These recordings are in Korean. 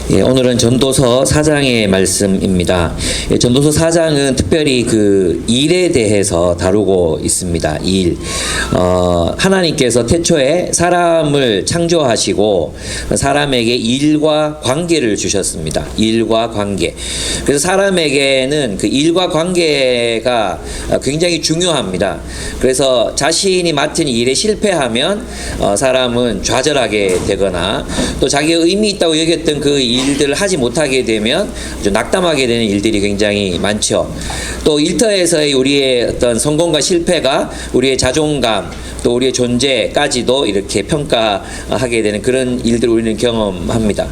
예, 오늘은 전도서 4장의 말씀입니다. 예, 전도서 4장은 특별히 그 일에 대해서 다루고 있습니다. 일. 하나님께서 태초에 사람을 창조하시고 사람에게 일과 관계를 주셨습니다. 일과 관계. 그래서 사람에게는 그 일과 관계가 굉장히 중요합니다. 그래서 자신이 맡은 일에 실패하면 사람은 좌절하게 되거나 또 자기가 의미 있다고 여겼던 그 일들을 하지 못하게 되면 좀 낙담하게 되는 일들이 굉장히 많죠. 또 일터에서의 우리의 어떤 성공과 실패가 우리의 자존감 또 우리의 존재까지도 이렇게 평가하게 되는 그런 일들을 우리는 경험합니다.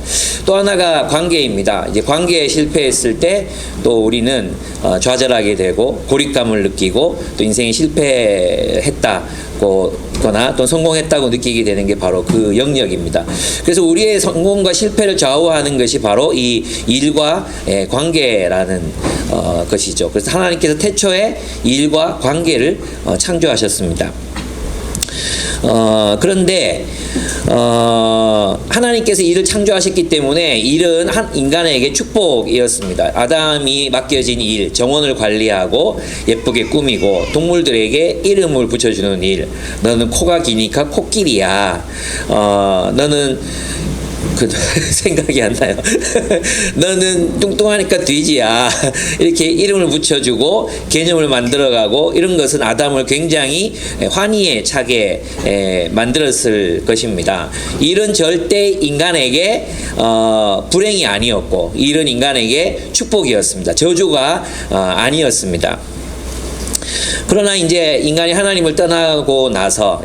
또 하나가 관계입니다. 이제 관계에 실패했을 때 또 우리는 좌절하게 되고 고립감을 느끼고 또 인생에 실패했다거나 또 성공했다고 느끼게 되는 게 바로 그 영역입니다. 그래서 우리의 성공과 실패를 좌우하는 것이 바로 이 일과 관계라는 것이죠. 그래서 하나님께서 태초에 일과 관계를 창조하셨습니다. 그런데 하나님께서 일을 창조하셨기 때문에 일은 인간에게 축복이었습니다. 아담이 맡겨진 일, 정원을 관리하고 예쁘게 꾸미고 동물들에게 이름을 붙여주는 일. 너는 코가 기니까 코끼리야. 너는 생각이 안 나요. 너는 뚱뚱하니까 돼지야. 이렇게 이름을 붙여주고 개념을 만들어가고 이런 것은 아담을 굉장히 환희에 차게 만들었을 것입니다. 일은 절대 인간에게 불행이 아니었고 일은 인간에게 축복이었습니다. 저주가 아니었습니다. 그러나 이제 인간이 하나님을 떠나고 나서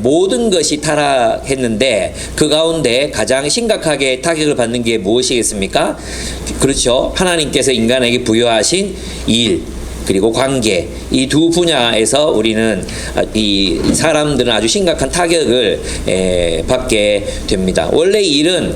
모든 것이 타락했는데 그 가운데 가장 심각하게 타격을 받는 게 무엇이겠습니까? 그렇죠. 하나님께서 인간에게 부여하신 일 그리고 관계 이 두 분야에서 우리는 이 사람들은 아주 심각한 타격을 받게 됩니다. 원래 일은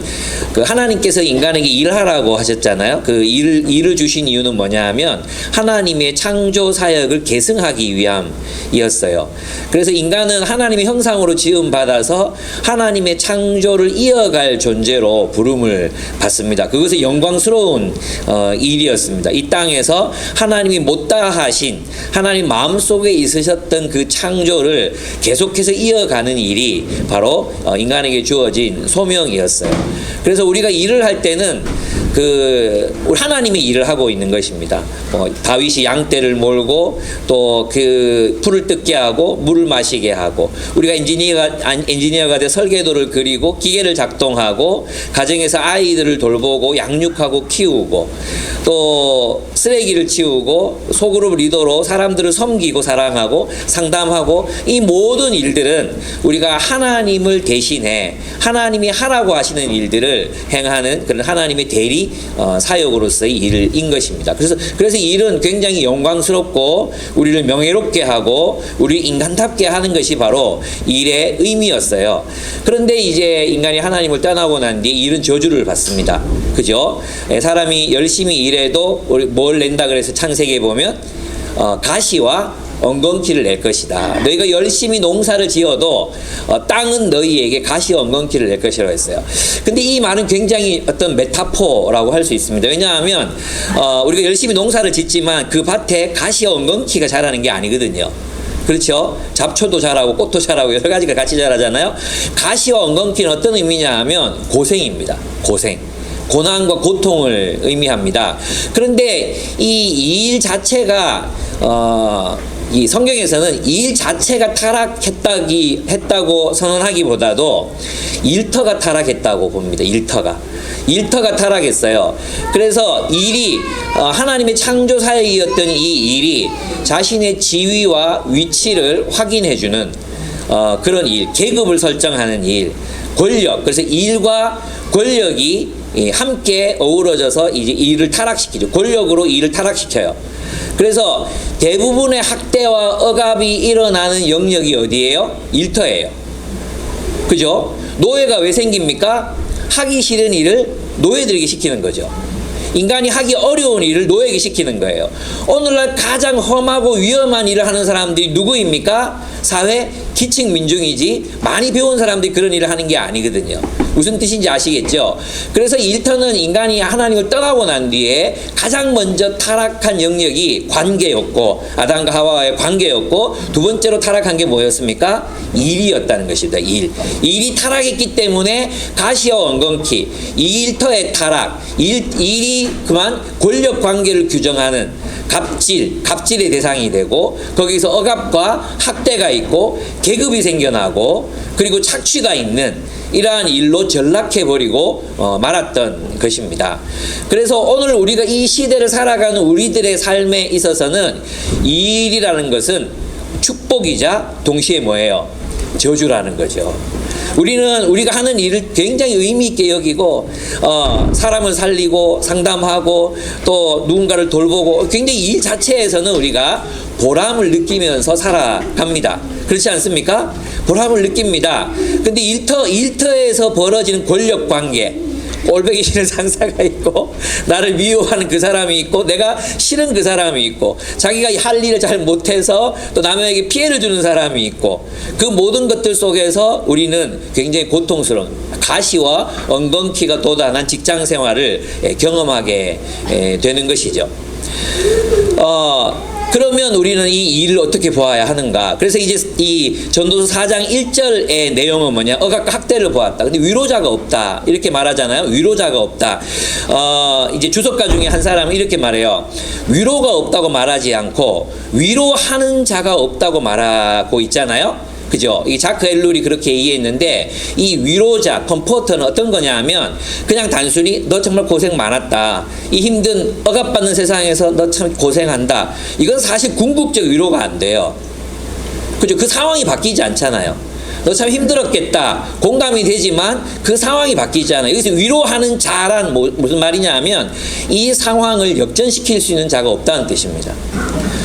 그 하나님께서 인간에게 일하라고 하셨잖아요. 그 일을 주신 이유는 뭐냐 하면 하나님의 창조 사역을 계승하기 위함이었어요. 그래서 인간은 하나님의 형상으로 지음 받아서 하나님의 창조를 이어갈 존재로 부름을 받습니다. 그것은 영광스러운 일이었습니다. 이 땅에서 하나님이 못다하신 하나님 마음속에 있으셨던 그 창조를 계속해서 이어가는 일이 바로 인간에게 주어진 소명이었어요. 그래서 우리가 일을 할 때는 하나님이 일을 하고 있는 것입니다. 다윗이 양떼를 몰고 또 그 풀을 뜯게 하고 물을 마시게 하고 우리가 엔지니어가 돼 설계도를 그리고 기계를 작동하고 가정에서 아이들을 돌보고 양육하고 키우고 또 쓰레기를 치우고 소그룹 리더로 사람들을 섬기고 사랑하고 상담하고 이 모든 일들은 우리가 하나님을 대신해 하나님이 하라고 하시는 일들을 행하는 그런 하나님의 대리 사역으로서의 일인 것입니다. 그래서 일은 굉장히 영광스럽고 우리를 명예롭게 하고 우리를 인간답게 하는 것이 바로 일의 의미였어요. 그런데 이제 인간이 하나님을 떠나고 난 뒤에 일은 저주를 받습니다. 그죠? 사람이 열심히 일해도 뭘 낸다 그래서 창세기에 보면 가시와 엉겅퀴를 낼 것이다. 너희가 열심히 농사를 지어도 땅은 너희에게 가시와 엉겅퀴를 낼 것이라고 했어요. 근데 이 말은 굉장히 어떤 메타포라고 할 수 있습니다. 왜냐하면 우리가 열심히 농사를 짓지만 그 밭에 가시와 엉겅퀴가 자라는 게 아니거든요. 그렇죠? 잡초도 자라고 꽃도 자라고 여러 가지가 같이 자라잖아요. 가시와 엉겅퀴는 어떤 의미냐 하면 고생입니다. 고생. 고난과 고통을 의미합니다. 그런데 이 일 자체가 이 성경에서는 일 자체가 타락했다고 선언하기보다도 일터가 타락했다고 봅니다. 일터가 타락했어요. 그래서 일이 하나님의 창조 사역이었던 이 일이 자신의 지위와 위치를 확인해주는 그런 일, 계급을 설정하는 일, 권력. 그래서 일과 권력이 함께 어우러져서 이제 일을 타락시키죠. 권력으로 일을 타락시켜요. 그래서 대부분의 학대와 억압이 일어나는 영역이 어디예요? 일터예요. 그죠? 노예가 왜 생깁니까? 하기 싫은 일을 노예들에게 시키는 거죠. 인간이 하기 어려운 일을 노예에게 시키는 거예요. 오늘날 가장 험하고 위험한 일을 하는 사람들이 누구입니까? 사회 기층 민중이지 많이 배운 사람들이 그런 일을 하는 게 아니거든요. 무슨 뜻인지 아시겠죠? 그래서 일터는 인간이 하나님을 떠나고 난 뒤에 가장 먼저 타락한 영역이 관계였고, 아담과 하와와의 관계였고, 두 번째로 타락한 게 뭐였습니까? 일이었다는 것입니다. 일이 타락했기 때문에 가시와 엉겅퀴, 이 일터의 타락, 일이 그만 권력 관계를 규정하는 갑질의 대상이 되고, 거기서 억압과 학대가 있고 계급이 생겨나고 그리고 착취가 있는 이러한 일로 전락해버리고 말았던 것입니다. 그래서 오늘 우리가 이 시대를 살아가는 우리들의 삶에 있어서는 이 일이라는 것은 축복이자 동시에 뭐예요? 저주라는 거죠. 우리가 하는 일을 굉장히 의미 있게 여기고 사람을 살리고 상담하고 또 누군가를 돌보고 굉장히 일 자체에서는 우리가 보람을 느끼면서 살아갑니다. 그렇지 않습니까? 보람을 느낍니다. 근데 일터에서 벌어지는 권력 관계, 꼴보기 싫은 상사가 있고 나를 미워하는 그 사람이 있고 내가 싫은 그 사람이 있고 자기가 할 일을 잘 못해서 또 남에게 피해를 주는 사람이 있고 그 모든 것들 속에서 우리는 굉장히 고통스러운 가시와 엉겅퀴가 도단한 직장 생활을 경험하게 되는 것이죠. 그러면 우리는 이 일을 어떻게 보아야 하는가? 그래서 이제 이 전도서 4장 1절의 내용은 뭐냐? 억압과 학대를 보았다. 근데 위로자가 없다. 이렇게 말하잖아요. 위로자가 없다. 이제 주석가 중에 한 사람은 이렇게 말해요. 위로가 없다고 말하지 않고 위로하는 자가 없다고 말하고 있잖아요. 그죠? 이 자크 엘룰이 그렇게 이해했는데 이 위로자, 컴포터는 어떤 거냐 하면 그냥 단순히 너 정말 고생 많았다. 이 힘든 억압받는 세상에서 너 참 고생한다. 이건 사실 궁극적 위로가 안 돼요. 그죠? 그 상황이 바뀌지 않잖아요. 너 참 힘들었겠다. 공감이 되지만 그 상황이 바뀌지 않아요. 여기서 위로하는 자란 무슨 말이냐 하면 이 상황을 역전시킬 수 있는 자가 없다는 뜻입니다.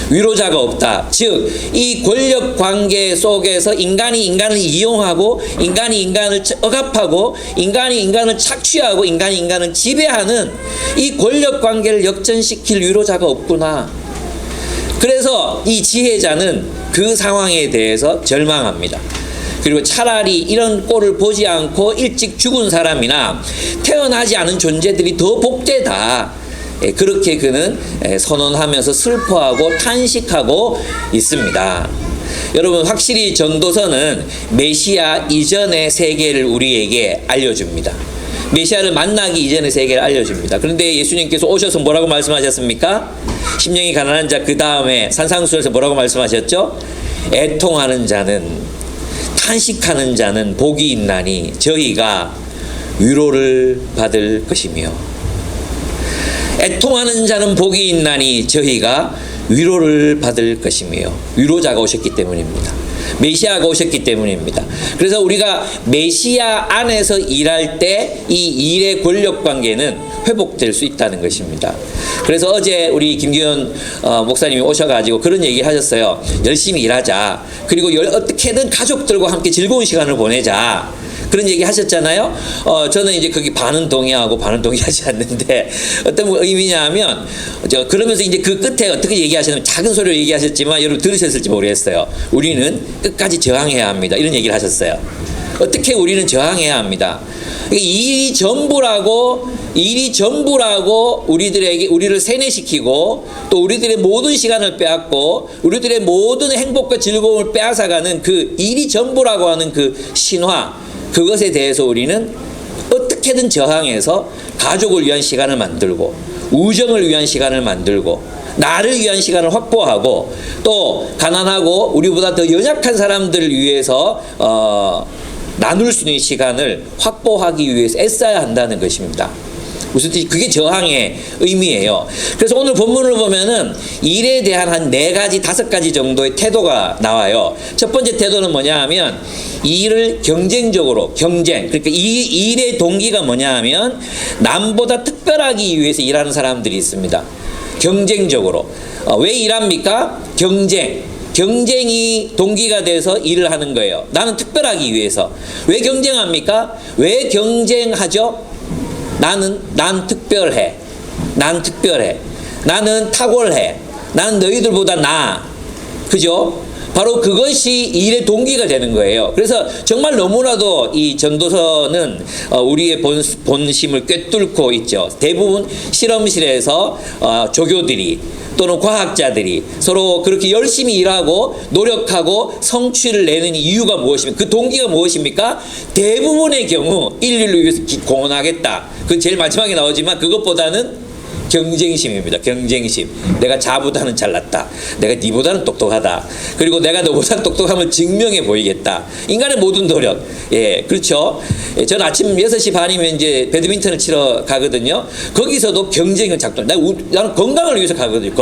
위로자가 없다. 즉, 이 권력 관계 속에서 인간이 인간을 이용하고, 인간이 인간을 억압하고, 인간이 인간을 착취하고, 인간이 인간을 지배하는 이 권력 관계를 역전시킬 위로자가 없구나. 그래서 이 지혜자는 그 상황에 대해서 절망합니다. 그리고 차라리 이런 꼴을 보지 않고 일찍 죽은 사람이나 태어나지 않은 존재들이 더 복되다. 그렇게 그는 선언하면서 슬퍼하고 탄식하고 있습니다. 여러분, 확실히 전도서는 메시아 이전의 세계를 우리에게 알려줍니다. 메시아를 만나기 이전의 세계를 알려줍니다. 그런데 예수님께서 오셔서 뭐라고 말씀하셨습니까? 심령이 가난한 자, 그 다음에 산상수에서 뭐라고 말씀하셨죠? 애통하는 자는, 탄식하는 자는 복이 있나니 저희가 위로를 받을 것이며, 애통하는 자는 복이 있나니 저희가 위로를 받을 것이며, 위로자가 오셨기 때문입니다. 메시아가 오셨기 때문입니다. 그래서 우리가 메시아 안에서 일할 때 이 일의 권력 관계는 회복될 수 있다는 것입니다. 그래서 어제 우리 김기현 목사님이 오셔가지고 그런 얘기 하셨어요. 열심히 일하자. 그리고 어떻게든 가족들과 함께 즐거운 시간을 보내자. 그런 얘기 하셨잖아요. 저는 이제 거기 반은 동의하고 반은 동의하지 않는데 어떤 의미냐 하면 그러면서 이제 그 끝에 어떻게 얘기하셨냐면 작은 소리로 얘기하셨지만 여러분 들으셨을지 모르겠어요. 우리는 끝까지 저항해야 합니다. 이런 얘기를 하셨어요. 어떻게 우리는 저항해야 합니다. 일이 전부라고 우리를 세뇌시키고 또 우리들의 모든 시간을 빼앗고 우리들의 모든 행복과 즐거움을 빼앗아가는 그 일이 전부라고 하는 그 신화, 그것에 대해서 우리는 어떻게든 저항해서 가족을 위한 시간을 만들고 우정을 위한 시간을 만들고 나를 위한 시간을 확보하고 또 가난하고 우리보다 더 연약한 사람들을 위해서 나눌 수 있는 시간을 확보하기 위해서 애써야 한다는 것입니다. 무슨 뜻이? 그게 저항의 의미예요. 그래서 오늘 본문을 보면은 일에 대한 한 4가지, 5가지 정도의 태도가 나와요. 첫 번째 태도는 뭐냐 하면 일을 경쟁적으로, 그러니까 이 일의 동기가 뭐냐 하면 남보다 특별하기 위해서 일하는 사람들이 있습니다. 경쟁적으로. 왜 일합니까? 경쟁이 동기가 돼서 일을 하는 거예요. 나는 특별하기 위해서. 왜 경쟁합니까? 왜 경쟁하죠? 난 특별해. 나는 탁월해. 나는 너희들보다 나아. 그죠? 바로 그것이 일의 동기가 되는 거예요. 그래서 정말 너무나도 이 전도서는 우리의 본심을 꿰뚫고 있죠. 대부분 실험실에서 조교들이 또는 과학자들이 서로 그렇게 열심히 일하고 노력하고 성취를 내는 이유가 무엇입니까? 그 동기가 무엇입니까? 대부분의 경우 인류를 위해서 공헌하겠다. 그건 제일 마지막에 나오지만 그것보다는 경쟁심입니다. 경쟁심. 내가 자보다는 잘났다. 내가 니보다는 똑똑하다. 그리고 내가 너보다 똑똑함을 증명해 보이겠다. 인간의 모든 노력. 예, 그렇죠. 예, 저는 아침 6시 반이면 이제 배드민턴을 치러 가거든요. 거기서도 경쟁은 작동. 나는 건강을 위해서 가거든요.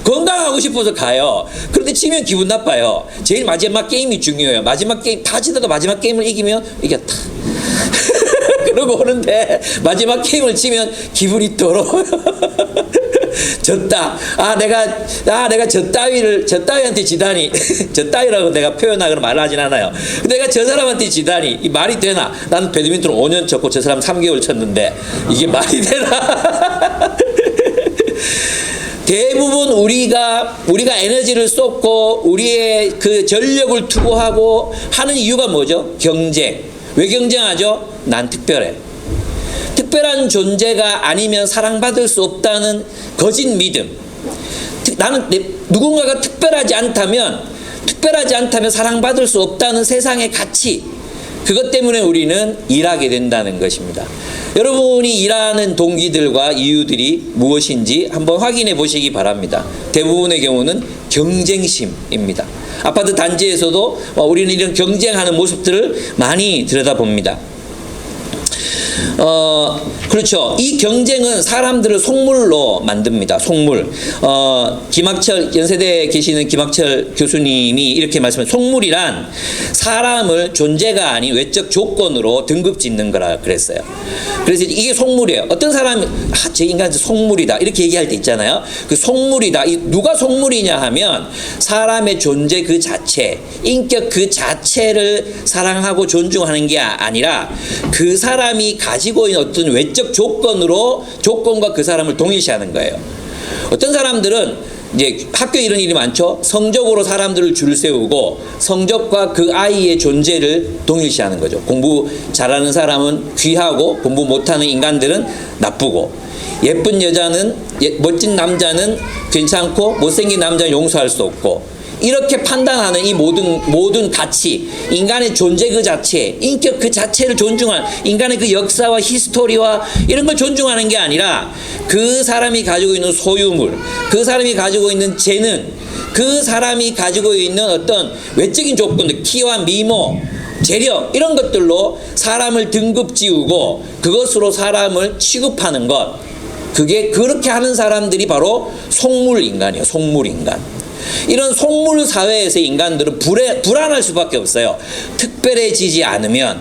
건강하고 싶어서 가요. 그런데 치면 기분 나빠요. 제일 마지막 게임이 중요해요. 마지막 게임 다 지나도 마지막 게임을 이기면 이겼다. 그러고 오는데 마지막 게임을 치면 기분이 더러워요. 졌다. 내가 저 따위한테 지다니. 저 따위라고 내가 표현하거나 말하진 않아요. 내가 저 사람한테 지다니. 이 말이 되나? 나는 배드민턴 5년 쳤고 저 사람 3개월 쳤는데 이게 말이 되나? 대부분 우리가 에너지를 쏟고 우리의 그 전력을 투구하고 하는 이유가 뭐죠? 경쟁. 왜 경쟁하죠? 난 특별해. 특별한 존재가 아니면 사랑받을 수 없다는 거짓 믿음. 나는 누군가가 특별하지 않다면 사랑받을 수 없다는 세상의 가치. 그것 때문에 우리는 일하게 된다는 것입니다. 여러분이 일하는 동기들과 이유들이 무엇인지 한번 확인해 보시기 바랍니다. 대부분의 경우는 경쟁심입니다. 아파트 단지에서도 우리는 이런 경쟁하는 모습들을 많이 들여다봅니다. 그렇죠. 이 경쟁은 사람들을 속물로 만듭니다. 속물. 김학철, 연세대에 계시는 김학철 교수님이 이렇게 말씀하셨어요. 속물이란 사람을 존재가 아닌 외적 조건으로 등급 짓는 거라 그랬어요. 그래서 이게 속물이에요. 어떤 사람이, 제 인간 속물이다. 이렇게 얘기할 때 있잖아요. 그 속물이다. 누가 속물이냐 하면 사람의 존재 그 자체, 인격 그 자체를 사랑하고 존중하는 게 아니라 그 사람이 가지고 있는 어떤 외적 조건과 그 사람을 동일시하는 거예요. 어떤 사람들은 이제 학교에 이런 일이 많죠. 성적으로 사람들을 줄 세우고 성적과 그 아이의 존재를 동일시하는 거죠. 공부 잘하는 사람은 귀하고 공부 못하는 인간들은 나쁘고, 예쁜 여자는 멋진 남자는 괜찮고 못생긴 남자는 용서할 수 없고, 이렇게 판단하는 이 모든 가치, 인간의 존재 그 자체, 인격 그 자체를 존중한, 인간의 그 역사와 히스토리와 이런 걸 존중하는 게 아니라 그 사람이 가지고 있는 소유물, 그 사람이 가지고 있는 재능, 그 사람이 가지고 있는 어떤 외적인 조건들, 키와 미모, 재력, 이런 것들로 사람을 등급 지우고 그것으로 사람을 취급하는 것, 그렇게 하는 사람들이 바로 속물인간이에요. 속물인간. 이런 속물 사회에서 인간들은 불안할 수밖에 없어요. 특별해지지 않으면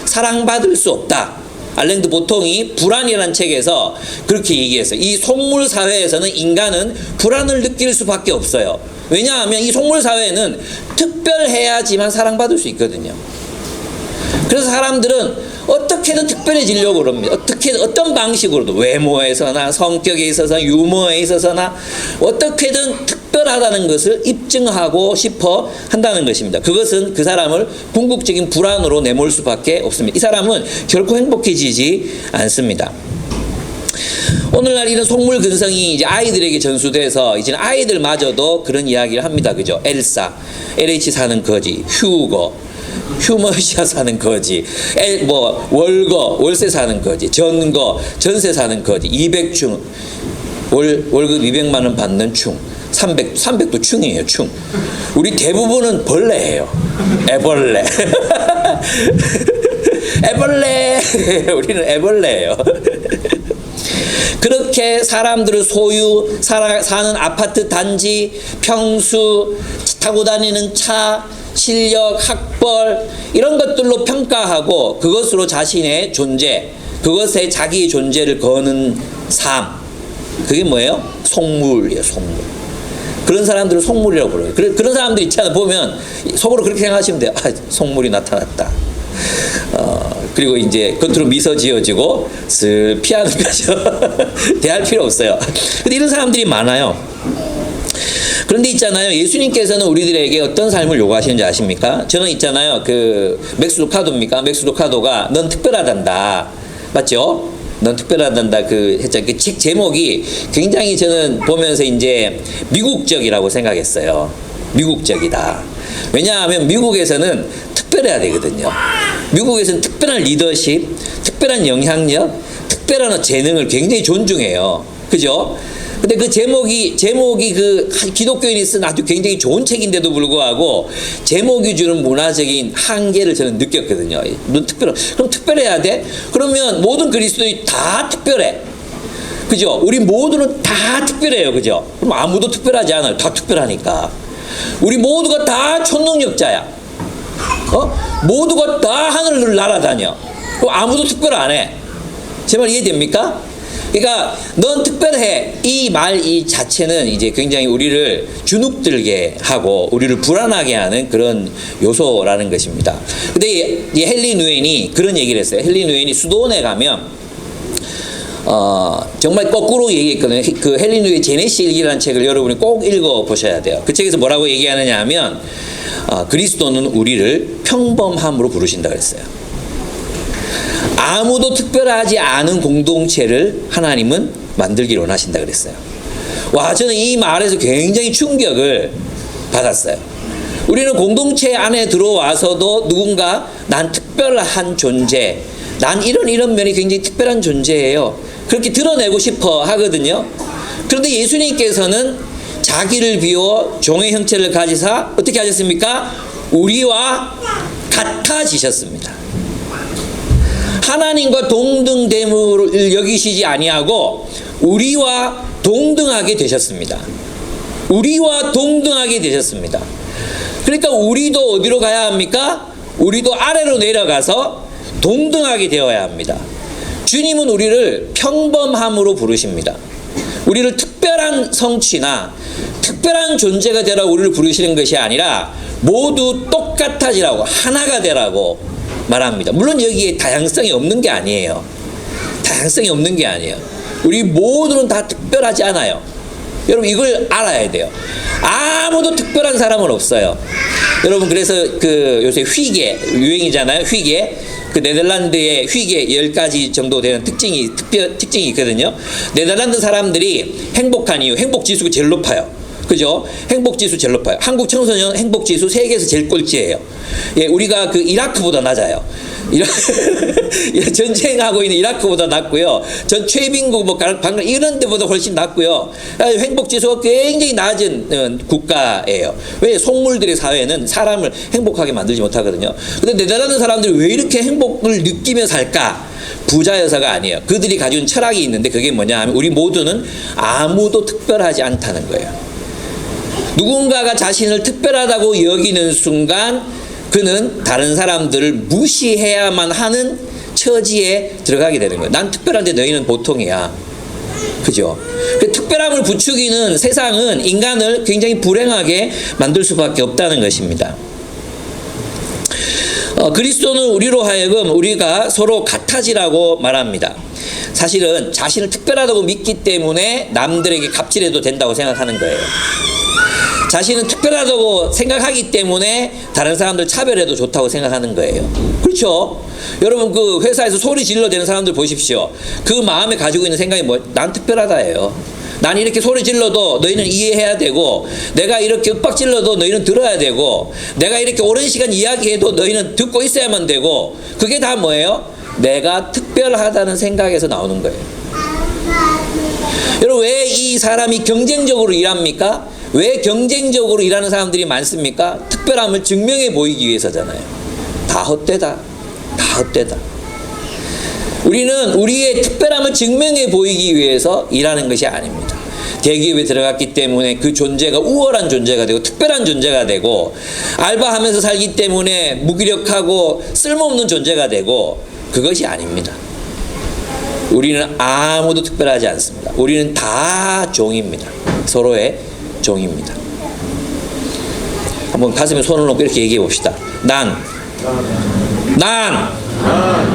사랑받을 수 없다. 알랭드 보통이 불안이라는 책에서 그렇게 얘기했어요. 이 속물 사회에서는 인간은 불안을 느낄 수밖에 없어요. 왜냐하면 이 속물 사회는 특별해야지만 사랑받을 수 있거든요. 그래서 사람들은 어떻게든 특별해지려고 그럽니다. 어떤 방식으로도, 외모에서나 성격에 있어서, 유머에 있어서나 어떻게든 특별하다는 것을 입증하고 싶어 한다는 것입니다. 그것은 그 사람을 궁극적인 불안으로 내몰 수밖에 없습니다. 이 사람은 결코 행복해지지 않습니다. 오늘날 이런 속물 근성이 이제 아이들에게 전수돼서 이제 아이들마저도 그런 이야기를 합니다. 그죠? 엘사, LH 사는 거지, 휴머시아 사는 거지, 월세 사는 거지, 전세 사는 거지, 200충, 월급 200만 원 받는 충, 300도 충이에요, 충. 우리 대부분은 벌레예요. 애벌레. 애벌레. 우리는 애벌레예요. 그렇게 사람들을 사는 아파트 단지, 평수, 타고 다니는 차, 실력, 학벌, 이런 것들로 평가하고 그것으로 자신의 존재, 그것에 자기의 존재를 거는 삶, 그게 뭐예요? 속물이에요. 속물. 그런 사람들을 속물이라고 부르요. 그런 사람들 있잖아요. 보면 속으로 그렇게 생각하시면 돼요. 속물이 나타났다. 그리고 이제 겉으로 미소 지어지고 슬 피하는 거죠. 대할 필요 없어요. 근데 이런 사람들이 많아요. 그런데 있잖아요. 예수님께서는 우리들에게 어떤 삶을 요구하시는지 아십니까? 저는 있잖아요. 그 맥스 루카도입니까? 맥스 루카도가 넌 특별하단다. 맞죠? 넌 특별하단다. 그 했잖아요. 그 책 제목이 굉장히 저는 보면서 이제 미국적이라고 생각했어요. 미국적이다. 왜냐하면 미국에서는 특별해야 되거든요. 미국에서는 특별한 리더십, 특별한 영향력, 특별한 재능을 굉장히 존중해요. 그죠? 근데 그 제목이 그 기독교인이 쓴 아주 굉장히 좋은 책인데도 불구하고 제목이 주는 문화적인 한계를 저는 느꼈거든요. 넌 그럼 특별해야 돼? 그러면 모든 그리스도인이 다 특별해. 그죠? 우리 모두는 다 특별해요. 그죠? 그럼 아무도 특별하지 않아요. 다 특별하니까. 우리 모두가 다 초능력자야. 모두가 다 하늘을 날아다녀. 그럼 아무도 특별 안 해. 제 말 이해됩니까? 그러니까 넌 특별해 이 말 이 자체는 이제 굉장히 우리를 주눅들게 하고 우리를 불안하게 하는 그런 요소라는 것입니다. 근데 이 헨리 누엔이 그런 얘기를 했어요. 헨리 누엔이 수도원에 가면 정말 거꾸로 얘기했거든요. 그 헨리 누엔의 제네시 일기라는 책을 여러분이 꼭 읽어 보셔야 돼요. 그 책에서 뭐라고 얘기하느냐 하면 그리스도는 우리를 평범함으로 부르신다 그랬어요. 아무도 특별하지 않은 공동체를 하나님은 만들기를 원하신다 그랬어요. 와, 저는 이 말에서 굉장히 충격을 받았어요. 우리는 공동체 안에 들어와서도 누군가 난 특별한 존재, 난 이런 면이 굉장히 특별한 존재예요. 그렇게 드러내고 싶어 하거든요. 그런데 예수님께서는 자기를 비워 종의 형체를 가지사 어떻게 하셨습니까? 우리와 같아지셨습니다. 하나님과 동등됨을 여기시지 아니하고 우리와 동등하게 되셨습니다. 우리와 동등하게 되셨습니다. 그러니까 우리도 어디로 가야 합니까? 우리도 아래로 내려가서 동등하게 되어야 합니다. 주님은 우리를 평범함으로 부르십니다. 우리를 특별한 성취나 특별한 존재가 되라고 우리를 부르시는 것이 아니라 모두 똑같아지라고 하나가 되라고 말합니다. 물론 여기에 다양성이 없는 게 아니에요. 다양성이 없는 게 아니에요. 우리 모두는 다 특별하지 않아요. 여러분 이걸 알아야 돼요. 아무도 특별한 사람은 없어요. 여러분 그래서 그 요새 휘게 유행이잖아요. 휘게 그 네덜란드의 휘게 10가지 정도 되는 특징이 있거든요. 네덜란드 사람들이 행복한 이유, 행복 지수가 제일 높아요. 그죠? 행복지수 제일 높아요. 한국 청소년 행복지수 세계에서 제일 꼴찌예요. 예, 우리가 그 이라크보다 낮아요. 전쟁하고 있는 이라크보다 낮고요. 전 최빈국 뭐 방금 이런 데보다 훨씬 낮고요. 행복지수가 굉장히 낮은 국가예요. 왜? 속물들의 사회는 사람을 행복하게 만들지 못하거든요. 근데 네덜란드 사람들이 왜 이렇게 행복을 느끼며 살까? 부자여서가 아니에요. 그들이 가지고 있는 철학이 있는데 그게 뭐냐 하면 우리 모두는 아무도 특별하지 않다는 거예요. 누군가가 자신을 특별하다고 여기는 순간 그는 다른 사람들을 무시해야만 하는 처지에 들어가게 되는 거예요. 난 특별한데 너희는 보통이야. 그죠? 그 특별함을 부추기는 세상은 인간을 굉장히 불행하게 만들 수밖에 없다는 것입니다. 그리스도는 우리로 하여금 우리가 서로 같아지라고 말합니다. 사실은 자신을 특별하다고 믿기 때문에 남들에게 갑질해도 된다고 생각하는 거예요. 자신은 특별하다고 생각하기 때문에 다른 사람들 차별해도 좋다고 생각하는 거예요. 그렇죠? 여러분 그 회사에서 소리 질러대는 사람들 보십시오. 그 마음에 가지고 있는 생각이 난 특별하다예요. 난 이렇게 소리 질러도 너희는 이해해야 되고 내가 이렇게 윽박 질러도 너희는 들어야 되고 내가 이렇게 오랜 시간 이야기해도 너희는 듣고 있어야만 되고 그게 다 뭐예요? 내가 특별하다는 생각에서 나오는 거예요. 여러분 왜 이 사람이 경쟁적으로 일합니까? 왜 경쟁적으로 일하는 사람들이 많습니까? 특별함을 증명해 보이기 위해서잖아요. 다 헛되다. 다 헛되다. 우리는 우리의 특별함을 증명해 보이기 위해서 일하는 것이 아닙니다. 대기업에 들어갔기 때문에 그 존재가 우월한 존재가 되고 특별한 존재가 되고 알바하면서 살기 때문에 무기력하고 쓸모없는 존재가 되고 그것이 아닙니다. 우리는 아무도 특별하지 않습니다. 우리는 다 종입니다. 서로의 종입니다. 한번 가슴에 손을 놓고 이렇게 얘기해 봅시다. 난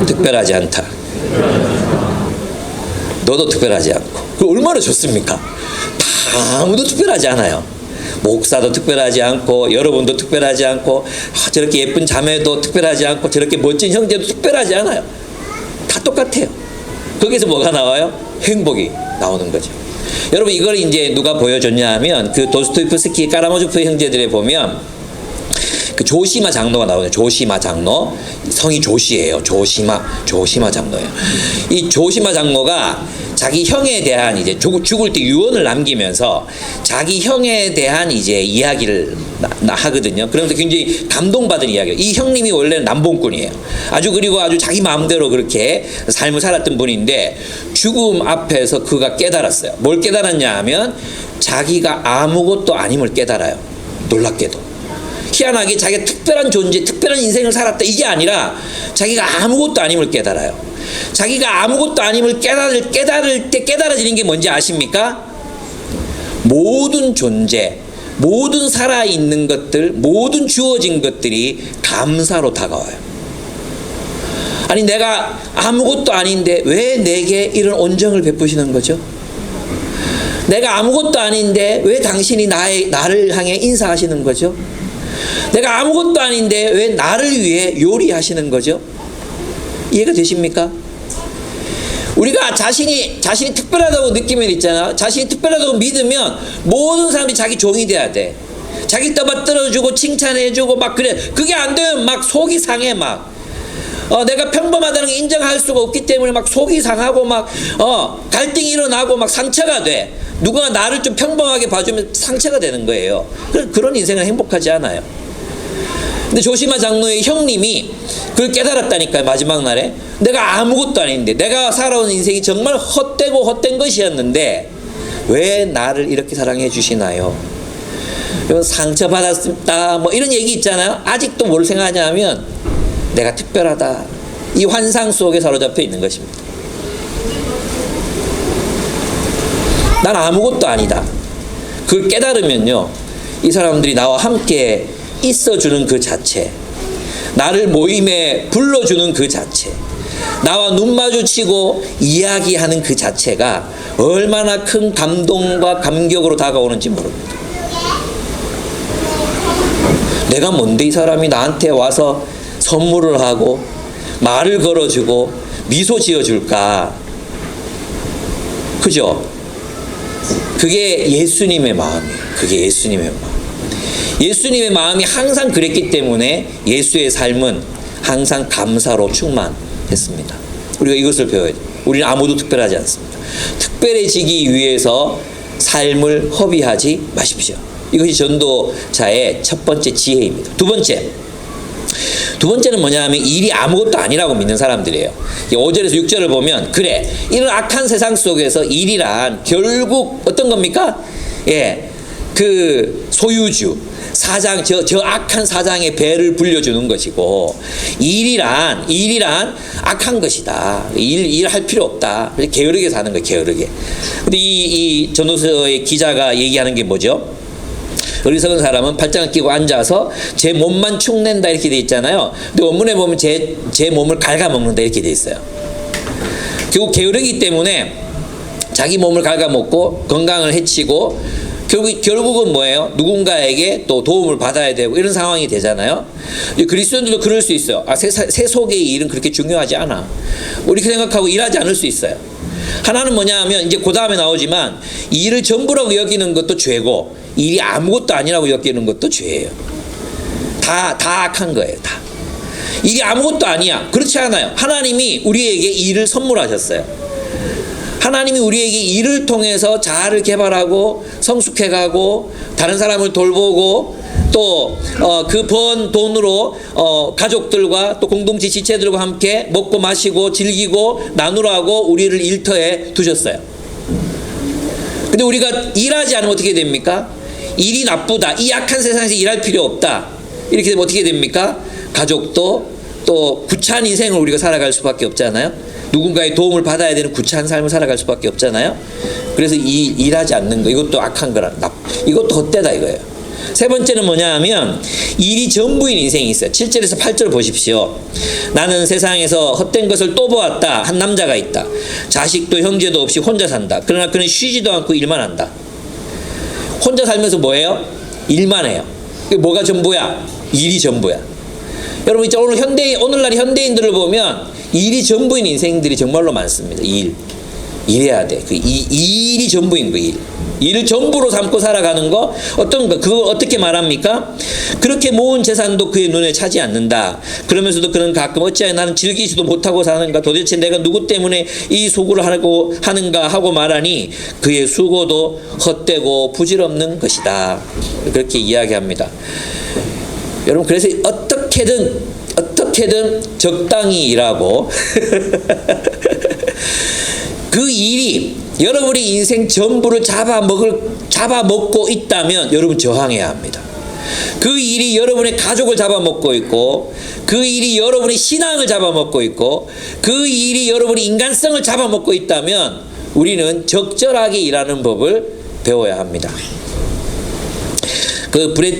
특별하지 않다. 너도 특별하지 않고. 그 얼마나 좋습니까? 다 아무도 특별하지 않아요. 목사도 특별하지 않고 여러분도 특별하지 않고 저렇게 예쁜 자매도 특별하지 않고 저렇게 멋진 형제도 특별하지 않아요. 다 똑같아요. 거기서 뭐가 나와요? 행복이 나오는 거죠. 여러분 이걸 이제 누가 보여줬냐 하면 그 도스토옙스키 까라모조프 형제들에 보면 그 조시마 장로가 나오네요. 조시마 장로. 성이 조시예요. 조시마 장로예요. 이 조시마 장로가 자기 형에 대한 이제 죽을 때 유언을 남기면서 자기 형에 대한 이제 이야기를 하거든요. 그러면서 굉장히 감동받은 이야기예요. 이 형님이 원래는 남봉꾼이에요. 그리고 아주 자기 마음대로 그렇게 삶을 살았던 분인데 죽음 앞에서 그가 깨달았어요. 뭘 깨달았냐 하면 자기가 아무것도 아님을 깨달아요. 놀랍게도. 희한하게 자기가 특별한 존재, 특별한 인생을 살았다 이게 아니라 자기가 아무것도 아님을 깨달아요. 자기가 아무것도 아님을 깨달을 때 깨달아지는 게 뭔지 아십니까? 모든 존재, 모든 살아있는 것들, 모든 주어진 것들이 감사로 다가와요. 아니 내가 아무것도 아닌데 왜 내게 이런 온정을 베푸시는 거죠? 내가 아무것도 아닌데 왜 당신이 나를 향해 인사하시는 거죠? 내가 아무것도 아닌데 왜 나를 위해 요리하시는 거죠? 이해가 되십니까? 우리가 자신이 특별하다고 느끼면 있잖아. 자신이 특별하다고 믿으면 모든 사람들이 자기 종이 돼야 돼. 자기 떠받들어주고 칭찬해주고 막 그래. 그게 안 되면 막 속이 상해 막. 내가 평범하다는 게 인정할 수가 없기 때문에 막 속이 상하고 막 갈등이 일어나고 막 상처가 돼. 누가 나를 좀 평범하게 봐주면 상처가 되는 거예요. 그런 인생은 행복하지 않아요. 근데 조시마 장로의 형님이 그걸 깨달았다니까요. 마지막 날에 내가 아무것도 아닌데 내가 살아온 인생이 정말 헛되고 헛된 것이었는데 왜 나를 이렇게 사랑해 주시나요? 상처받았다 뭐 이런 얘기 있잖아요. 아직도 뭘 생각하냐면 내가 특별하다 이 환상 속에 사로잡혀 있는 것입니다. 난 아무것도 아니다. 그걸 깨달으면요 이 사람들이 나와 함께 있어주는 그 자체, 나를 모임에 불러주는 그 자체, 나와 눈 마주치고 이야기하는 그 자체가 얼마나 큰 감동과 감격으로 다가오는지 모릅니다. 내가 뭔데 이 사람이 나한테 와서 선물을 하고 말을 걸어주고 미소 지어줄까? 그죠? 그게 예수님의 마음이에요. 그게 예수님의 마음. 예수님의 마음이 항상 그랬기 때문에 예수의 삶은 항상 감사로 충만했습니다. 우리가 이것을 배워야 돼요. 우리는 아무도 특별하지 않습니다. 특별해지기 위해서 삶을 허비하지 마십시오. 이것이 전도자의 첫 번째 지혜입니다. 두 번째는 뭐냐 하면 일이 아무것도 아니라고 믿는 사람들이에요. 5절에서 6절을 보면 그래 이런 악한 세상 속에서 일이란 결국 어떤 겁니까? 그 소유주 사장 저 악한 사장의 배를 불려주는 것이고 일이란 악한 것이다. 일할 필요 없다. 게으르게 사는 거예요. 게으르게. 근데 이 전도서의 기자가 얘기하는 게 뭐죠? 어리석은 사람은 팔짱을 끼고 앉아서 제 몸만 축낸다 이렇게 돼 있잖아요. 근데 원문에 보면 제 몸을 갉아먹는다 이렇게 돼 있어요. 결국 게으르기 때문에 자기 몸을 갉아먹고 건강을 해치고 결국은 뭐예요? 누군가에게 또 도움을 받아야 되고 이런 상황이 되잖아요. 그리스도인들도 그럴 수 있어요. 세속의 일은 그렇게 중요하지 않아. 우리 생각하고 일하지 않을 수 있어요. 하나는 뭐냐 하면 이제 그 다음에 나오지만 일을 전부라고 여기는 것도 죄고 일이 아무것도 아니라고 여기는 것도 죄예요. 다 악한 거예요. 다. 일이 아무것도 아니야. 그렇지 않아요. 하나님이 우리에게 일을 선물하셨어요. 하나님이 우리에게 일을 통해서 자아를 개발하고 성숙해가고 다른 사람을 돌보고 또 그 번 돈으로 가족들과 또 공동체 지체들과 함께 먹고 마시고 즐기고 나누라고 우리를 일터에 두셨어요. 근데 우리가 일하지 않으면 어떻게 됩니까? 일이 나쁘다. 이 약한 세상에서 일할 필요 없다. 이렇게 되면 어떻게 됩니까? 가족도 또 구차한 인생을 우리가 살아갈 수밖에 없잖아요. 누군가의 도움을 받아야 되는 구차한 삶을 살아갈 수밖에 없잖아요. 그래서 일하지 않는 거 이것도 악한 거라. 이것도 헛되다 이거예요. 세 번째는 뭐냐 하면 일이 전부인 인생이 있어요. 7절에서 8절 보십시오. 나는 세상에서 헛된 것을 또 보았다. 한 남자가 있다. 자식도 형제도 없이 혼자 산다. 그러나 그는 쉬지도 않고 일만 한다. 혼자 살면서 뭐예요? 일만 해요. 뭐가 전부야? 일이 전부야. 여러분 이제 오늘날 현대인들을 보면 일이 전부인 인생들이 정말로 많습니다. 일해야 돼. 일이 전부인 거 일. 일을 전부로 삼고 살아가는 거 어떤 거 그걸 어떻게 말합니까? 그렇게 모은 재산도 그의 눈에 차지 않는다. 그러면서도 그는 가끔 어찌하여 나는 즐기지도 못하고 사는가? 도대체 내가 누구 때문에 이 수고를 하는가 하고 말하니 그의 수고도 헛되고 부질없는 것이다. 그렇게 이야기합니다. 여러분 그래서 어떻게든 적당히 일하고 그 일이 여러분의 인생 전부를 잡아먹고 있다면 여러분 저항해야 합니다. 그 일이 여러분의 가족을 잡아먹고 있고 그 일이 여러분의 신앙을 잡아먹고 있고 그 일이 여러분의 인간성을 잡아먹고 있다면 우리는 적절하게 일하는 법을 배워야 합니다.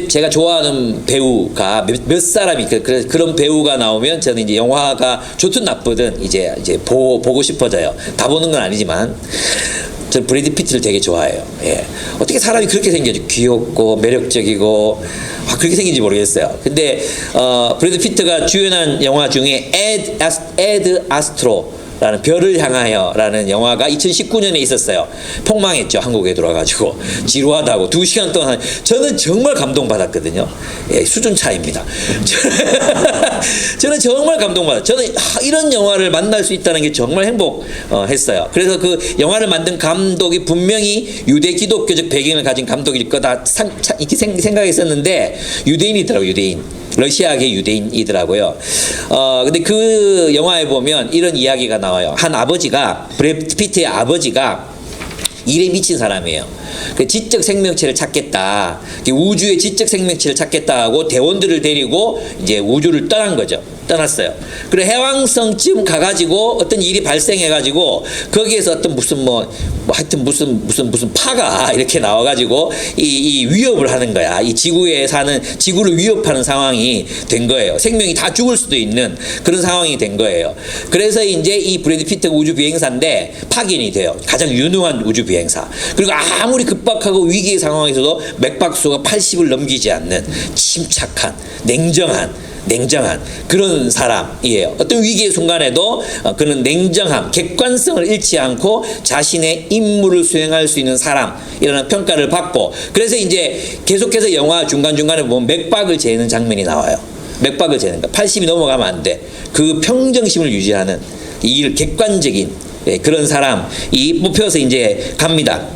제가 좋아하는 배우가 몇 사람이 그런 배우가 나오면 저는 이제 영화가 좋든 나쁘든 이제 보고 싶어져요. 다 보는 건 아니지만 저는 브래드 피트를 되게 좋아해요. 예. 어떻게 사람이 그렇게 생겨죠? 귀엽고 매력적이고 그렇게 생긴지 모르겠어요. 근데 브래드 피트가 주연한 영화 중에 에드 아스트로라는 별을 향하여라는 영화가 2019년에 있었어요. 폭망했죠. 한국에 들어와가지고 지루하다고 2시간 동안 저는 정말 감동받았거든요. 예, 수준 차이입니다. 저는 정말 감동받았어요. 저는 이런 영화를 만날 수 있다는 게 정말 행복했어요. 그래서 그 영화를 만든 감독이 분명히 유대 기독교적 배경을 가진 감독일 거다 이렇게 생각했었는데 유대인이더라고요. 유대인. 러시아계 유대인이더라고요. 근데 그 영화에 보면 이런 이야기가 나와요. 한 아버지가, 브래드 피트의 아버지가 일에 미친 사람이에요. 그 지적 생명체를 찾겠다. 우주의 지적 생명체를 찾겠다 하고 대원들을 데리고 이제 우주를 떠난 거죠. 떠났어요. 그리고 해왕성쯤 가가지고 어떤 일이 발생해가지고 거기에서 어떤 하여튼 무슨 파가 이렇게 나와가지고 이 위협을 하는 거야. 이 지구를 위협하는 상황이 된 거예요. 생명이 다 죽을 수도 있는 그런 상황이 된 거예요. 그래서 이제 이 브래드 피트가 우주 비행사인데 파견이 돼요. 가장 유능한 우주 비행사. 그리고 아무리 급박하고 위기의 상황에서도 맥박수가 80을 넘기지 않는 침착한, 냉정한 그런 사람이에요. 어떤 위기의 순간에도 그는 냉정함, 객관성을 잃지 않고 자신의 임무를 수행할 수 있는 사람이라는 평가를 받고, 그래서 이제 계속해서 영화 중간중간에 보면 맥박을 재는 장면이 나와요. 맥박을 재는 거. 80이 넘어가면 안 돼. 그 평정심을 유지하는 이 객관적인 그런 사람이 뽑혀서 이제 갑니다.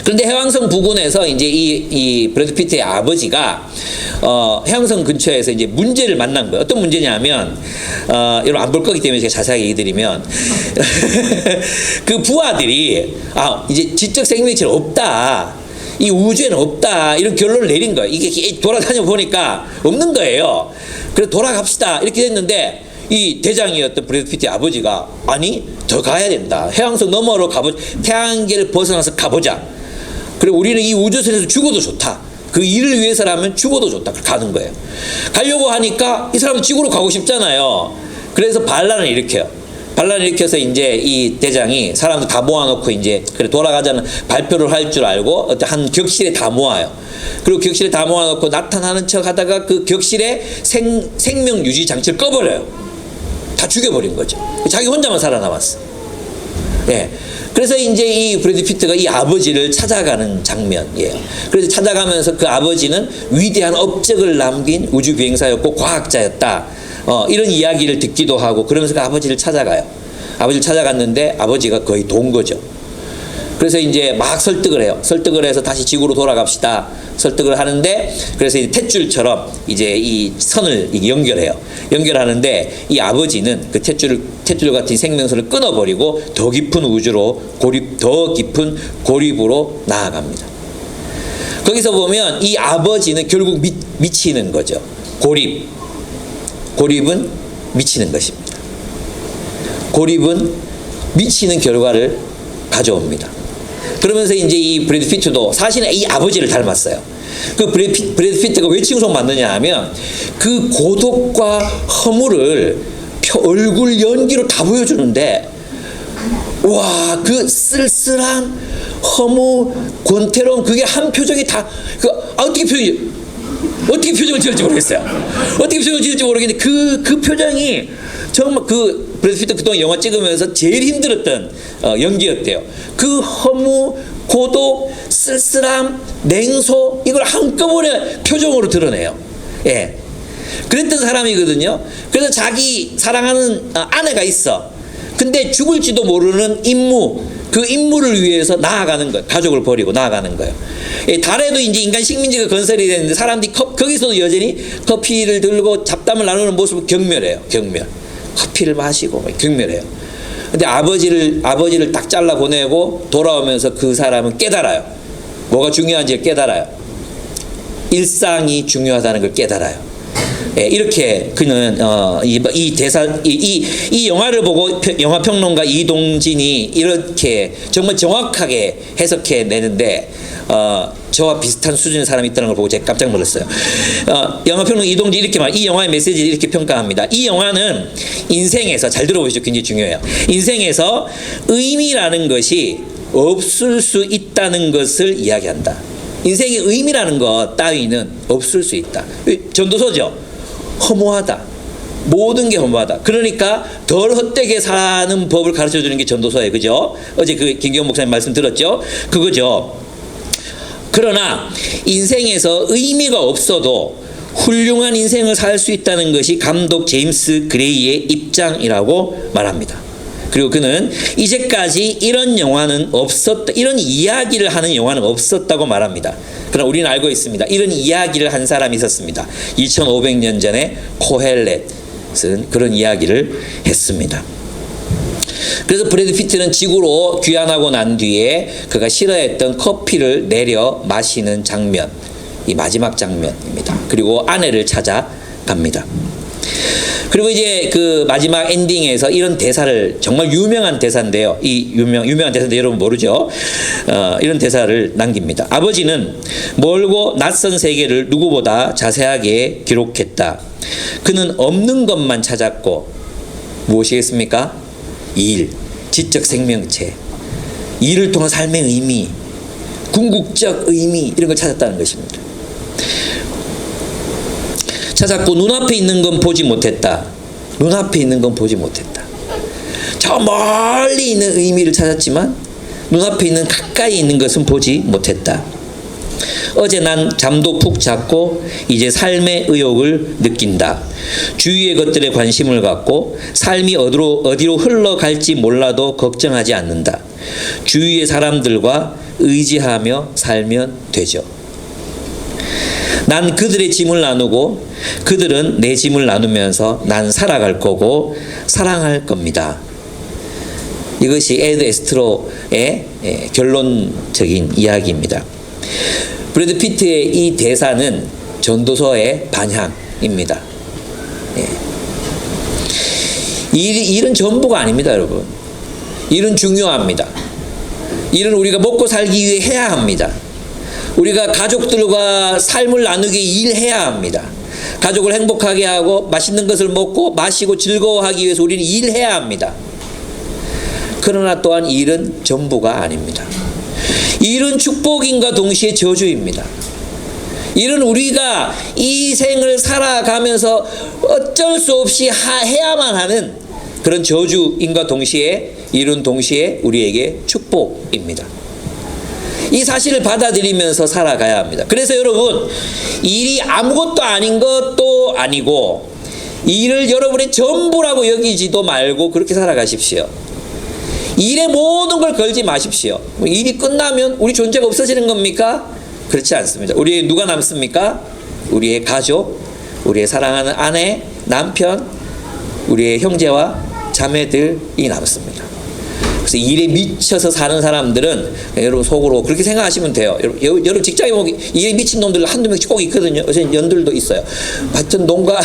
그런데 해왕성 부근에서 이제 이 브래드 피트의 아버지가 해왕성 근처에서 이제 문제를 만난 거예요. 어떤 문제냐면 여러분 안 볼 거기 때문에 제가 자세하게 얘기드리면 그 부하들이 이제 지적 생명체는 없다. 이 우주에는 없다. 이런 결론을 내린 거예요. 이게 돌아다녀 보니까 없는 거예요. 그래서 돌아갑시다. 이렇게 됐는데 이 대장이었던 브래드 피트의 아버지가 아니 더 가야 된다. 해왕성 너머로 가보자. 태양계를 벗어나서 가보자. 그리고 우리는 이 우주선에서 죽어도 좋다. 그 일을 위해서라면 죽어도 좋다. 가는 거예요. 가려고 하니까 이 사람은 지구로 가고 싶잖아요. 그래서 반란을 일으켜요. 반란을 일으켜서 이제 이 대장이 사람들 다 모아놓고 이제 그래 돌아가자는 발표를 할 줄 알고 어떤 한 격실에 다 모아요. 그리고 격실에 다 모아놓고 나타나는 척 하다가 그 격실에 생명 유지 장치를 꺼버려요. 다 죽여버린 거죠. 자기 혼자만 살아남았어. 예. 그래서 이제 이 브래드 피트가 이 아버지를 찾아가는 장면이에요. 그래서 찾아가면서 그 아버지는 위대한 업적을 남긴 우주 비행사였고 과학자였다. 이런 이야기를 듣기도 하고 그러면서 그 아버지를 찾아가요. 아버지를 찾아갔는데 아버지가 거의 돈 거죠. 그래서 이제 막 설득을 해요. 설득을 해서 다시 지구로 돌아갑시다. 설득을 하는데 그래서 이제 탯줄처럼 이제 이 선을 연결해요. 연결하는데 이 아버지는 그 탯줄 같은 생명선을 끊어버리고 더 깊은 우주로 더 깊은 고립으로 나아갑니다. 거기서 보면 이 아버지는 결국 미치는 거죠. 고립은 미치는 것입니다. 고립은 미치는 결과를 가져옵니다. 그러면서 이제 이 브래드 피트도 사실은 이 아버지를 닮았어요. 그 브래드 피트가 왜 칭송받느냐 하면 그 고독과 허물을 얼굴 연기로 다 보여주는데 와, 그 쓸쓸한 허무, 권태로운 그게 한 표정이 다, 어떻게 표정을 지을지 모르겠어요. 어떻게 표정을 지을지 모르겠는데 그 표정이 정말 브래드 피트 그동안 영화 찍으면서 제일 힘들었던 연기였대요. 그 허무, 고독, 쓸쓸함, 냉소 이걸 한꺼번에 표정으로 드러내요. 예. 그랬던 사람이거든요. 그래서 자기 사랑하는 아내가 있어. 근데 죽을지도 모르는 임무, 그 임무를 위해서 나아가는 거예요. 가족을 버리고 나아가는 거예요. 예, 달에도 이제 인간 식민지가 건설이 되는데 사람들이 거기서도 여전히 커피를 들고 잡담을 나누는 모습을 경멸해요. 경멸. 커피를 마시고 경멸해요. 근데 아버지를 딱 잘라 보내고 돌아오면서 그 사람은 깨달아요. 뭐가 중요한지 깨달아요. 일상이 중요하다는 걸 깨달아요. 예, 이렇게 그는 이 영화를 보고 영화 평론가 이동진이 이렇게 정말 정확하게 해석해 내는데 저와 비슷한 수준의 사람이 있다는 걸 보고 제가 깜짝 놀랐어요. 영화 평론가 이동진이 이렇게 이 영화의 메시지를 이렇게 평가합니다. 이 영화는 인생에서 잘 들어보시죠. 굉장히 중요해요. 인생에서 의미라는 것이 없을 수 있다는 것을 이야기한다. 인생의 의미라는 것 따위는 없을 수 있다. 전도서죠. 허무하다. 모든 게 허무하다. 그러니까 덜 헛되게 사는 법을 가르쳐주는 게 전도서예요. 그죠? 어제 김기현 목사님 말씀 들었죠? 그거죠. 그러나 인생에서 의미가 없어도 훌륭한 인생을 살 수 있다는 것이 감독 제임스 그레이의 입장이라고 말합니다. 그리고 그는 이제까지 이런 영화는 없었다, 이런 이야기를 하는 영화는 없었다고 말합니다. 그러나 우리는 알고 있습니다. 이런 이야기를 한 사람이 있었습니다. 2500년 전에 코헬렛은 그런 이야기를 했습니다. 그래서 브래드 피트는 지구로 귀환하고 난 뒤에 그가 싫어했던 커피를 내려 마시는 장면, 이 마지막 장면입니다. 그리고 아내를 찾아갑니다. 그리고 이제 그 마지막 엔딩에서 이런 대사를, 정말 유명한 대사인데요. 이 유명한 대사인데 여러분 모르죠? 이런 대사를 남깁니다. 아버지는 멀고 낯선 세계를 누구보다 자세하게 기록했다. 그는 없는 것만 찾았고 무엇이겠습니까? 일, 지적 생명체, 일을 통한 삶의 의미, 궁극적 의미, 이런 걸 찾았다는 것입니다. 찾았고 눈앞에 있는 건 보지 못했다. 눈앞에 있는 건 보지 못했다. 저 멀리 있는 의미를 찾았지만 눈앞에 있는 가까이 있는 것은 보지 못했다. 어제 난 잠도 푹 잤고 이제 삶의 의욕을 느낀다. 주위의 것들에 관심을 갖고 삶이 어디로 흘러갈지 몰라도 걱정하지 않는다. 주위의 사람들과 의지하며 살면 되죠. 난 그들의 짐을 나누고 그들은 내 짐을 나누면서 난 살아갈 거고 사랑할 겁니다. 이것이 에드 에스트로의 결론적인 이야기입니다. 브래드 피트의 이 대사는 전도서의 반향입니다. 일은 전부가 아닙니다, 여러분. 일은 중요합니다. 일은 우리가 먹고 살기 위해 해야 합니다. 우리가 가족들과 삶을 나누기 일해야 합니다. 가족을 행복하게 하고 맛있는 것을 먹고 마시고 즐거워하기 위해서 우리는 일해야 합니다. 그러나 또한 일은 전부가 아닙니다. 일은 축복인과 동시에 저주입니다. 일은 우리가 이 생을 살아가면서 어쩔 수 없이 해야만 하는 그런 저주인과 동시에 일은 동시에 우리에게 축복입니다. 이 사실을 받아들이면서 살아가야 합니다. 그래서 여러분, 일이 아무것도 아닌 것도 아니고 일을 여러분의 전부라고 여기지도 말고 그렇게 살아가십시오. 일에 모든 걸 걸지 마십시오. 일이 끝나면 우리 존재가 없어지는 겁니까? 그렇지 않습니다. 우리의 누가 남습니까? 우리의 가족, 우리의 사랑하는 아내, 남편, 우리의 형제와 자매들이 남습니다. 그래서 일에 미쳐서 사는 사람들은 여러분 속으로 그렇게 생각하시면 돼요. 여러분 직장에 보면 일에 미친 놈들 한두 명씩 꼭 있거든요. 요새 연들도 있어요. 하여튼 농가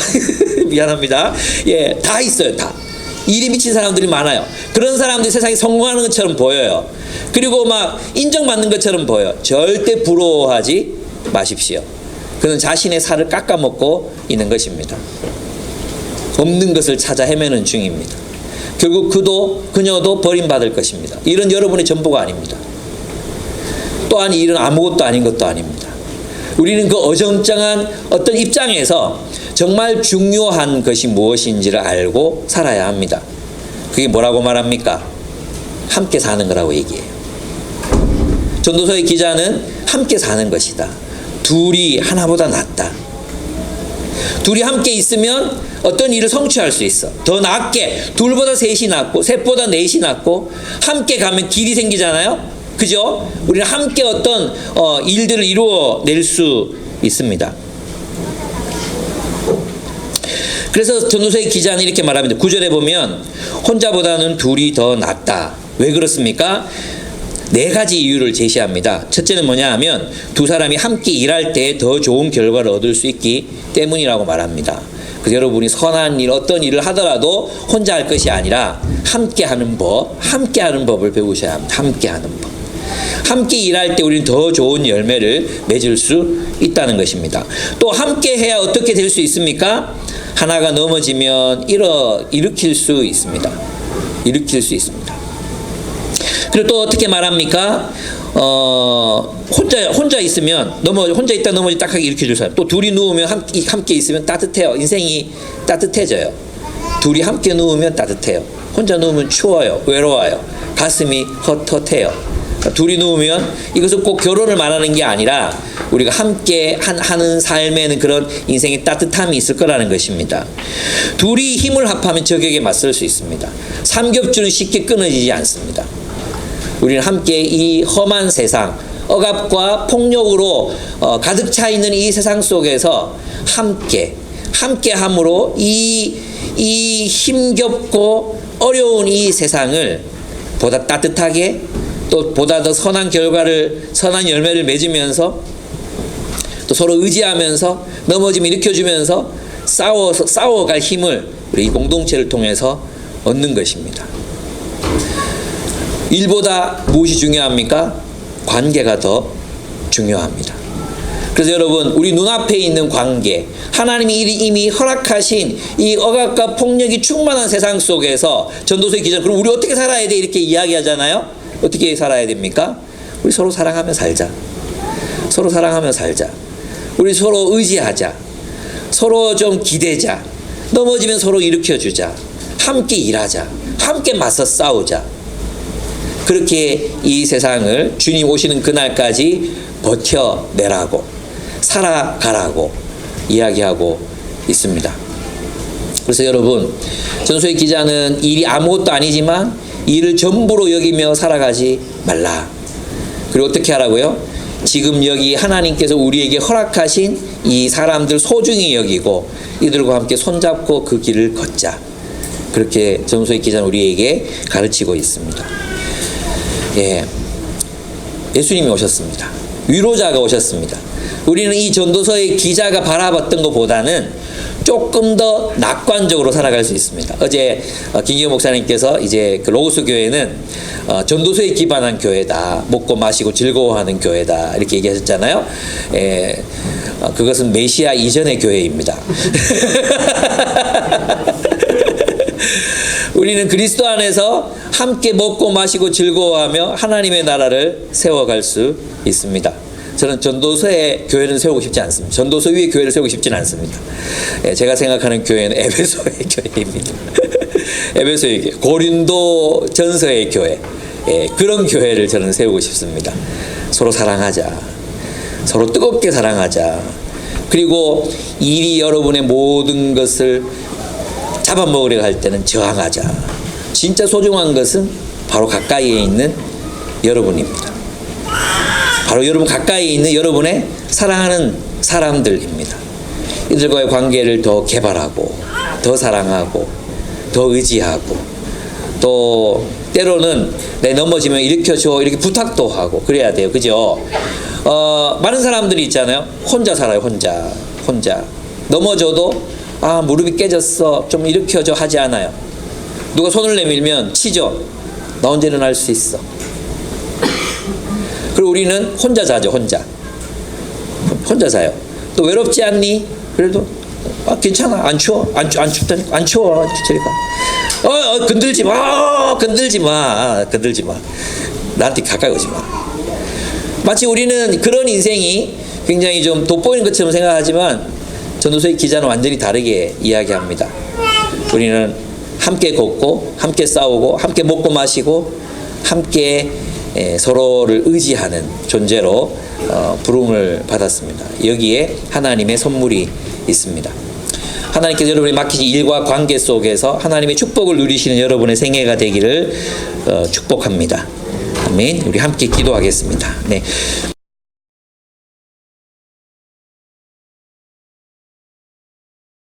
미안합니다. 예, 다 있어요. 다. 일에 미친 사람들이 많아요. 그런 사람들이 세상에 성공하는 것처럼 보여요. 그리고 막 인정받는 것처럼 보여요. 절대 부러워하지 마십시오. 그는 자신의 살을 깎아먹고 있는 것입니다. 없는 것을 찾아 헤매는 중입니다. 결국 그녀도 버림받을 것입니다. 일은 여러분의 전부가 아닙니다. 또한 이 일은 아무것도 아닌 것도 아닙니다. 우리는 그 어정쩡한 어떤 입장에서 정말 중요한 것이 무엇인지를 알고 살아야 합니다. 그게 뭐라고 말합니까? 함께 사는 거라고 얘기해요. 전도서의 기자는 함께 사는 것이다. 둘이 하나보다 낫다. 둘이 함께 있으면 어떤 일을 성취할 수 있어. 더 낫게 둘보다 셋이 낫고 셋보다 넷이 낫고 함께 가면 길이 생기잖아요. 그죠? 우리는 함께 어떤 일들을 이루어낼 수 있습니다. 그래서 전도서의 기자는 이렇게 말합니다. 9절에 보면 혼자보다는 둘이 더 낫다. 왜 그렇습니까? 4가지 이유를 제시합니다. 첫째는 뭐냐 하면 두 사람이 함께 일할 때 더 좋은 결과를 얻을 수 있기 때문이라고 말합니다. 그래서 여러분이 선한 일, 어떤 일을 하더라도 혼자 할 것이 아니라 함께 하는 법을 배우셔야 합니다. 함께 하는 법. 함께 일할 때 우리는 더 좋은 열매를 맺을 수 있다는 것입니다. 또 함께 해야 어떻게 될 수 있습니까? 하나가 넘어지면 일으킬 수 있습니다. 일으킬 수 있습니다. 그리고 또 어떻게 말합니까? 혼자 있으면 혼자 있다 넘어지 딱하게 일으켜줄 사람. 또 둘이 누우면 함께 있으면 따뜻해요. 인생이 따뜻해져요. 둘이 함께 누우면 따뜻해요. 혼자 누우면 추워요. 외로워요. 가슴이 헛헛해요. 둘이 누우면 이것은 꼭 결혼을 말하는 게 아니라 우리가 함께 하는 삶에는 그런 인생의 따뜻함이 있을 거라는 것입니다. 둘이 힘을 합하면 적에게 맞설 수 있습니다. 삼겹줄은 쉽게 끊어지지 않습니다. 우리는 함께 이 험한 세상, 억압과 폭력으로 가득 차 있는 이 세상 속에서 함께함으로 이 힘겹고 어려운 이 세상을 보다 따뜻하게 또 보다 더 선한 열매를 맺으면서 또 서로 의지하면서 넘어지면 일으켜주면서 싸워갈 힘을 우리 이 공동체를 통해서 얻는 것입니다. 일보다 무엇이 중요합니까? 관계가 더 중요합니다. 그래서 여러분, 우리 눈앞에 있는 관계, 하나님이 이미 허락하신 이 억압과 폭력이 충만한 세상 속에서 전도서의 기자, 그럼 우리 어떻게 살아야 돼? 이렇게 이야기하잖아요. 어떻게 살아야 됩니까? 우리 서로 사랑하며 살자. 서로 사랑하며 살자. 우리 서로 의지하자. 서로 좀 기대자. 넘어지면 서로 일으켜주자. 함께 일하자. 함께 맞서 싸우자. 그렇게 이 세상을 주님 오시는 그날까지 버텨내라고, 살아가라고 이야기하고 있습니다. 그래서 여러분, 전도서의 기자는 일이 아무것도 아니지만 일을 전부로 여기며 살아가지 말라. 그리고 어떻게 하라고요? 지금 여기 하나님께서 우리에게 허락하신 이 사람들 소중히 여기고 이들과 함께 손잡고 그 길을 걷자. 그렇게 전도서의 기자는 우리에게 가르치고 있습니다. 예수님이 오셨습니다. 위로자가 오셨습니다. 우리는 이 전도서의 기자가 바라봤던 것보다는 조금 더 낙관적으로 살아갈 수 있습니다. 어제 김기호 목사님께서 이제 그 로고스 교회는 전도서에 기반한 교회다, 먹고 마시고 즐거워하는 교회다 이렇게 얘기하셨잖아요. 그것은 메시아 이전의 교회입니다. 우리는 그리스도 안에서 함께 먹고 마시고 즐거워하며 하나님의 나라를 세워갈 수 있습니다. 저는 전도서의 교회를 세우고 싶지 않습니다. 전도서 위에 교회를 세우고 싶지는 않습니다. 제가 생각하는 교회는 에베소의 교회입니다. 에베소의 교회, 고린도 전서의 교회, 그런 교회를 저는 세우고 싶습니다. 서로 사랑하자. 서로 뜨겁게 사랑하자. 그리고 일이 여러분의 모든 것을 잡아먹으려 할 때는 저항하자. 진짜 소중한 것은 바로 가까이에 있는 여러분입니다. 바로 여러분 가까이 있는 여러분의 사랑하는 사람들입니다. 이들과의 관계를 더 개발하고 더 사랑하고 더 의지하고 또 때로는 내 넘어지면 일으켜줘 이렇게 부탁도 하고 그래야 돼요. 그죠? 많은 사람들이 있잖아요. 혼자 살아요. 혼자 넘어져도 무릎이 깨졌어 좀 일으켜줘 하지 않아요. 누가 손을 내밀면 치죠. 나 혼자 일어날 수 있어. 그리고 우리는 혼자 자죠. 혼자 자요. 또 외롭지 않니? 그래도 괜찮아. 안 추워. 안 춥다니까. 안 추워. 저리가. 건들지 마. 나한테 가까이 오지 마. 마치 우리는 그런 인생이 굉장히 좀 돋보이는 것처럼 생각하지만 전도서의 기자는 완전히 다르게 이야기합니다. 우리는 함께 걷고 함께 싸우고 함께 먹고 마시고 함께 서로를 의지하는 존재로 부름을 받았습니다. 여기에 하나님의 선물이 있습니다. 하나님께서 여러분이 맡기신 일과 관계 속에서 하나님의 축복을 누리시는 여러분의 생애가 되기를 축복합니다. 아멘. 우리 함께 기도하겠습니다. 네.